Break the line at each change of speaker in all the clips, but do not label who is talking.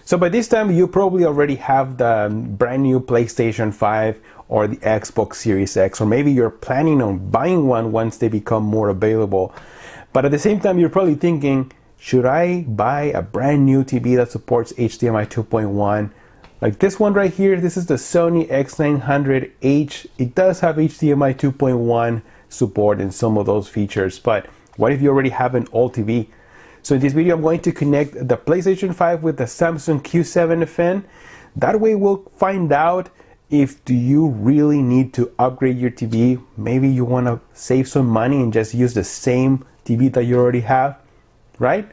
So by this time, you probably already have the brand new PlayStation 5 or the Xbox Series X, or maybe you're planning on buying one once they become more available. But at the same time, you're probably thinking, should I buy a brand new TV that supports HDMI 2.1? Like this one right here, this is the Sony X900H. It does have HDMI 2.1 support in some of those features, but what if you already have an old TV? So in this video, I'm going to connect the PlayStation 5 with the Samsung Q7FN. That way we'll find out if do you really need to upgrade your TV. Maybe you want to save some money and just use the same TV that you already have, right?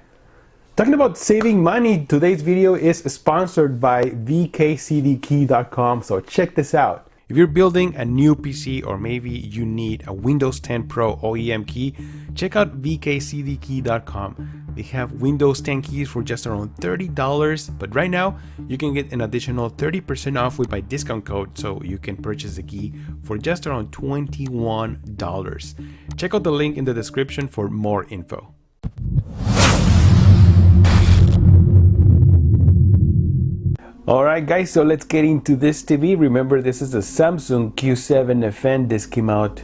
Talking about saving money, today's video is sponsored by vkcdkey.com, so check this out. If you're building a new PC or maybe you need a Windows 10 Pro OEM key, check out vkcdkey.com. They have Windows 10 keys for just around $30, but right now you can get an additional 30% off with my discount code, so you can purchase the key for just around $21. Check out the link in the description for more info. Alright guys, so let's get into this TV. Remember, this is a Samsung Q7FN. This came out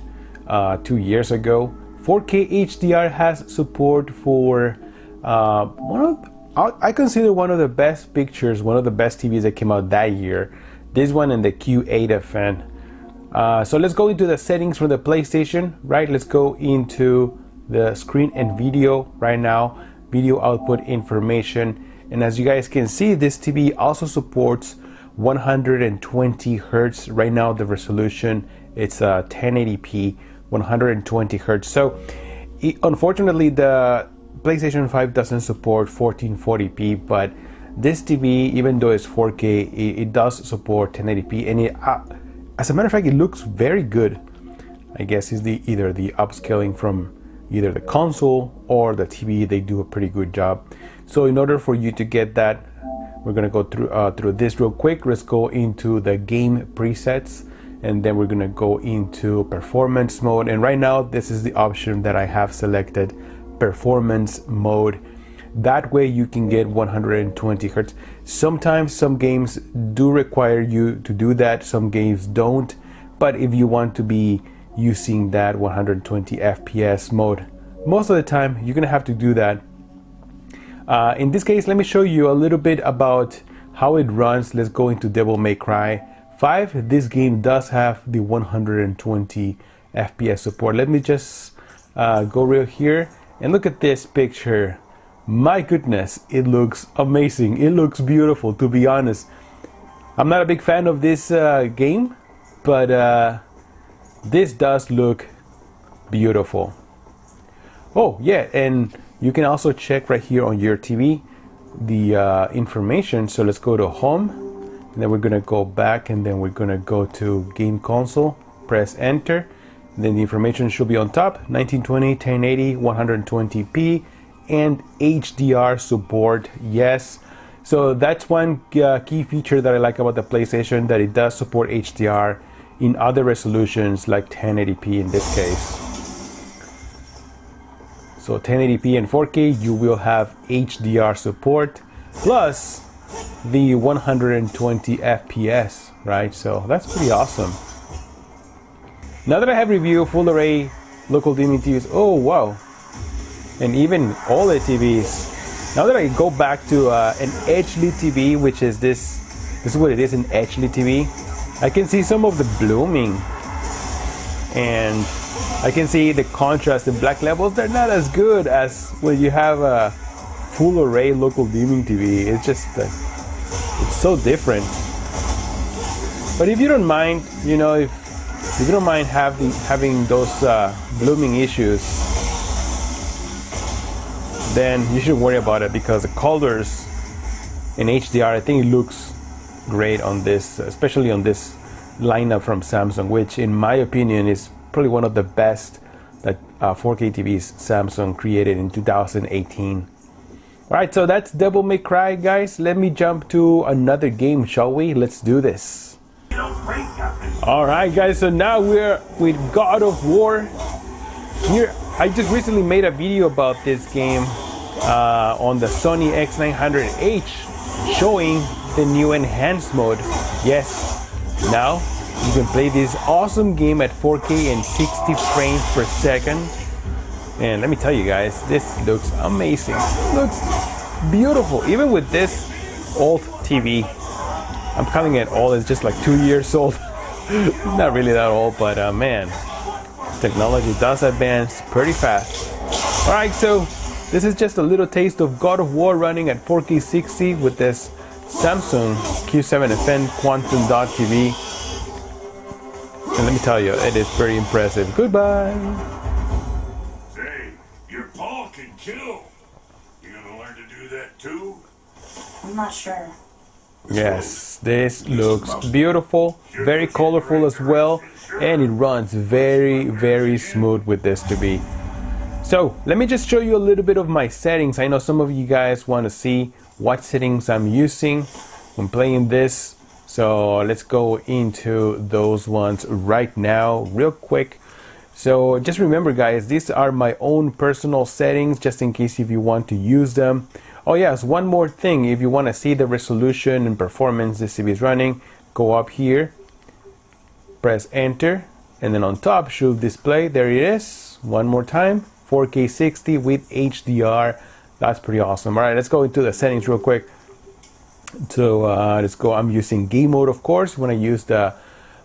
2 years ago. 4K HDR has support for I consider one of the best pictures, one of the best TVs that came out that year. This one and the Q8FN. So let's go into the settings for the PlayStation, right? Let's go into the screen and video right now, video output information. And as you guys can see, this TV also supports 120 Hertz. Right now, the resolution, it's 1080p, 120 Hertz. So unfortunately, the PlayStation 5 doesn't support 1440p, but this TV, even though it's 4K, it does support 1080p, and it, as a matter of fact, it looks very good. I guess it's either the upscaling from either the console or the TV. They do a pretty good job. So in order for you to get that, we're gonna go through this real quick. Let's go into the game presets, and then we're gonna go into performance mode. And right now, this is the option that I have selected, performance mode. That way you can get 120 Hertz. Sometimes some games do require you to do that, some games don't. But if you want to be using that 120 FPS mode, most of the time you're gonna have to do that. In this case, let me show you a little bit about how it runs. Let's go into Devil May Cry 5. This game does have the 120 FPS support. Let me just go real here and look at this picture. My goodness, it looks amazing. It looks beautiful, to be honest. I'm not a big fan of this game, but this does look beautiful. Oh yeah, and you can also check right here on your TV the information. So let's go to home, and then we're gonna go back, and then we're gonna go to game console, press enter. Then the information should be on top: 1920, 1080, 120p, and HDR support. Yes. So that's one key feature that I like about the PlayStation, that it does support HDR in other resolutions like 1080p in this case. So 1080p and 4K, you will have HDR support plus the 120 FPS, right? So that's pretty awesome. Now that I have reviewed full array local dimming TVs, oh wow, and even OLED TVs. Now that I go back to an HD TV, which is this is what it is, an HD TV. I can see some of the blooming, and I can see the contrast and black levels. They're not as good as when you have a full array local dimming TV. It's just it's so different. But if you don't mind, you know, if you don't mind having those blooming issues, then you shouldn't worry about it, because the colors in HDR, I think it looks great on this, especially on this lineup from Samsung, which in my opinion is probably one of the best that 4K TVs Samsung created in 2018. Alright, so that's Devil May Cry, guys. Let me jump to another game, shall we? Let's do this. Alright guys, so now we're with God of War. Here, I just recently made a video about this game on the Sony X900H. showing the new enhanced mode. Yes, now you can play this awesome game at 4K and 60 frames per second. And let me tell you guys, this looks amazing. It looks beautiful, even with this old TV. I'm calling it old, it's just like 2 years old. Not really that old, but man, technology does advance pretty fast. Alright, so this is just a little taste of God of War running at 4K 60 with this Samsung Q7FN Quantum Dot TV. And let me tell you, it is pretty impressive. Goodbye.
Hey, your paw can kill. You gonna learn to do that too?
I'm not sure.
Yes, this looks beautiful, very colorful as well, and it runs very smooth with this to be. So let me just show you a little bit of my settings. I know some of you guys want to see what settings I'm using when playing this. So let's go into those ones right now real quick. So just remember guys, these are my own personal settings just in case if you want to use them. Oh yes, one more thing, if you want to see the resolution and performance this TV is running, go up here, press enter, and then on top should display, there it is, one more time, 4K 60 with HDR. That's pretty awesome. All right, let's go into the settings real quick. So let's go. I'm using game mode, of course. When I use the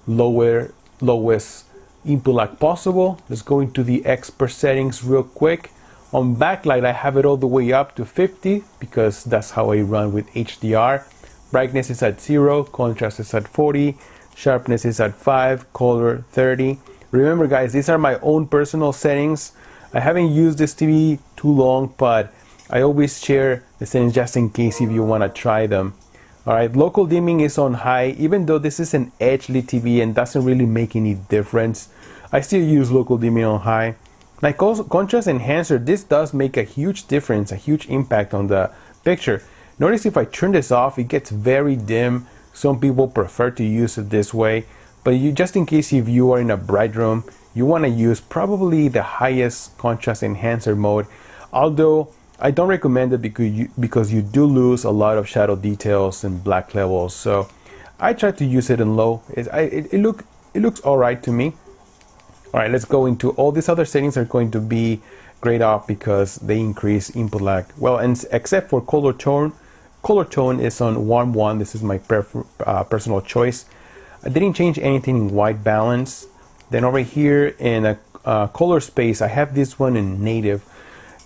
lowest input lag possible. Let's go into the expert settings real quick. On backlight, I have it all the way up to 50 because that's how I run with HDR. Brightness is at 0, contrast is at 40, sharpness is at 5, color 30. Remember guys, these are my own personal settings. I haven't used this TV too long, but I always share the settings just in case if you want to try them. Alright, local dimming is on high, even though this is an HD TV and doesn't really make any difference. I still use local dimming on high. Like contrast enhancer, this does make a huge difference, a huge impact on the picture. Notice if I turn this off, it gets very dim. Some people prefer to use it this way, but just in case if you are in a bright room, you want to use probably the highest contrast enhancer mode. Although I don't recommend it because you do lose a lot of shadow details and black levels. So I try to use it in low. It looks alright to me. Alright, let's go into all these other settings are going to be grayed off because they increase input lag. Well, and except for color tone. Color tone is on warm 1. This is my personal choice. I didn't change anything in white balance. Then over here in a color space, I have this one in native.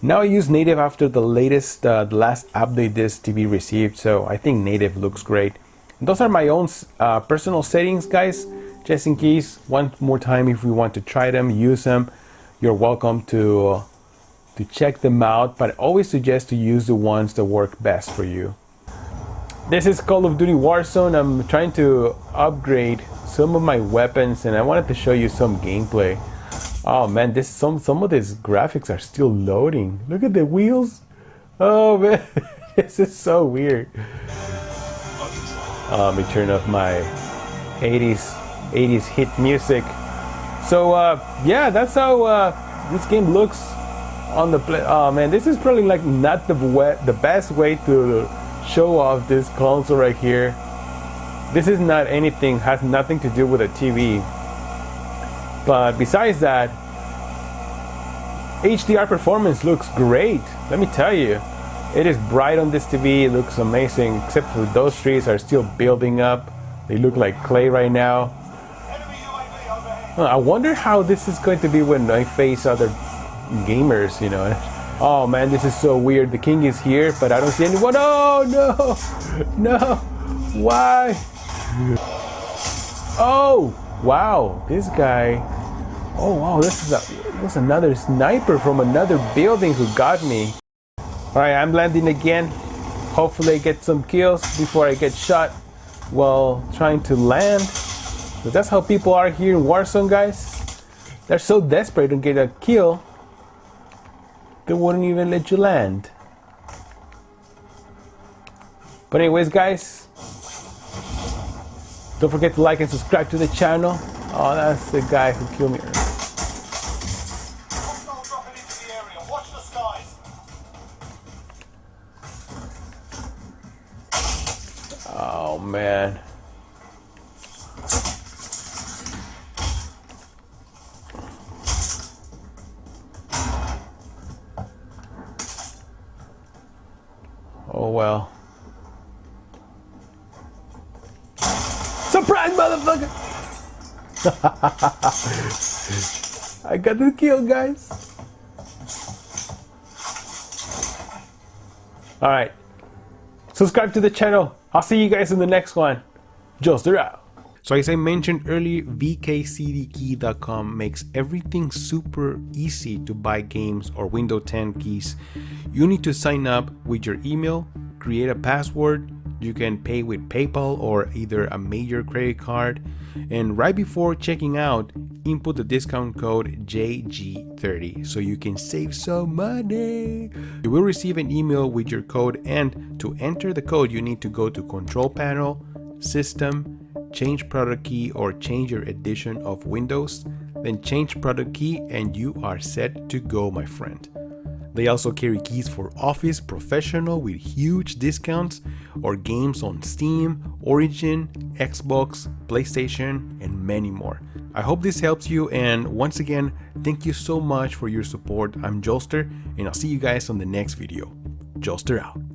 Now I use native after the latest, the last update this TV received. So I think native looks great. And those are my own personal settings, guys. Just in case, one more time, if we want to try them, use them, you're welcome to check them out. But I always suggest to use the ones that work best for you. This is Call of Duty Warzone. I'm trying to upgrade some of my weapons and I wanted to show you some gameplay. Oh man, some of these graphics are still loading. Look at the wheels. Oh man, this is so weird. Let me turn off my 80s hit music. So yeah, that's how this game looks on the play. Oh man, this is probably like not the best way to show off this console right here. This is not anything, has nothing to do with a TV. But besides that, HDR performance looks great. Let me tell you, it is bright on this TV. It looks amazing, except for those trees are still building up. They look like clay right now. I wonder how this is going to be when I face other gamers, you know. Oh man, this is so weird. The king is here, but I don't see anyone. Oh no, no, why? Oh wow, this guy. Oh wow, this is another sniper from another building who got me. All right, I'm landing again. Hopefully I get some kills before I get shot while trying to land. But that's how people are here in Warzone, guys. They're so desperate to get a kill, they wouldn't even let you land. But anyways, guys, don't forget to like and subscribe to the channel. Oh, that's the guy who killed me. Oh man. Oh well. Surprise, motherfucker! I got the kill, guys. Alright. Subscribe to the channel. I'll see you guys in the next one. Joster out. So as I mentioned earlier, vkcdkey.com makes everything super easy to buy games or Windows 10 keys. You need to sign up with your email, create a password. You can pay with PayPal or either a major credit card. And right before checking out, input the discount code JG30 so you can save some money. You will receive an email with your code, and to enter the code you need to go to Control Panel, System, change product key or change your edition of Windows, then change product key and you are set to go, my friend. They also carry keys for Office Professional with huge discounts, or games on Steam, Origin, Xbox, PlayStation, and many more. I hope this helps you, and once again, thank you so much for your support. I'm Joster, and I'll see you guys on the next video. Joster out.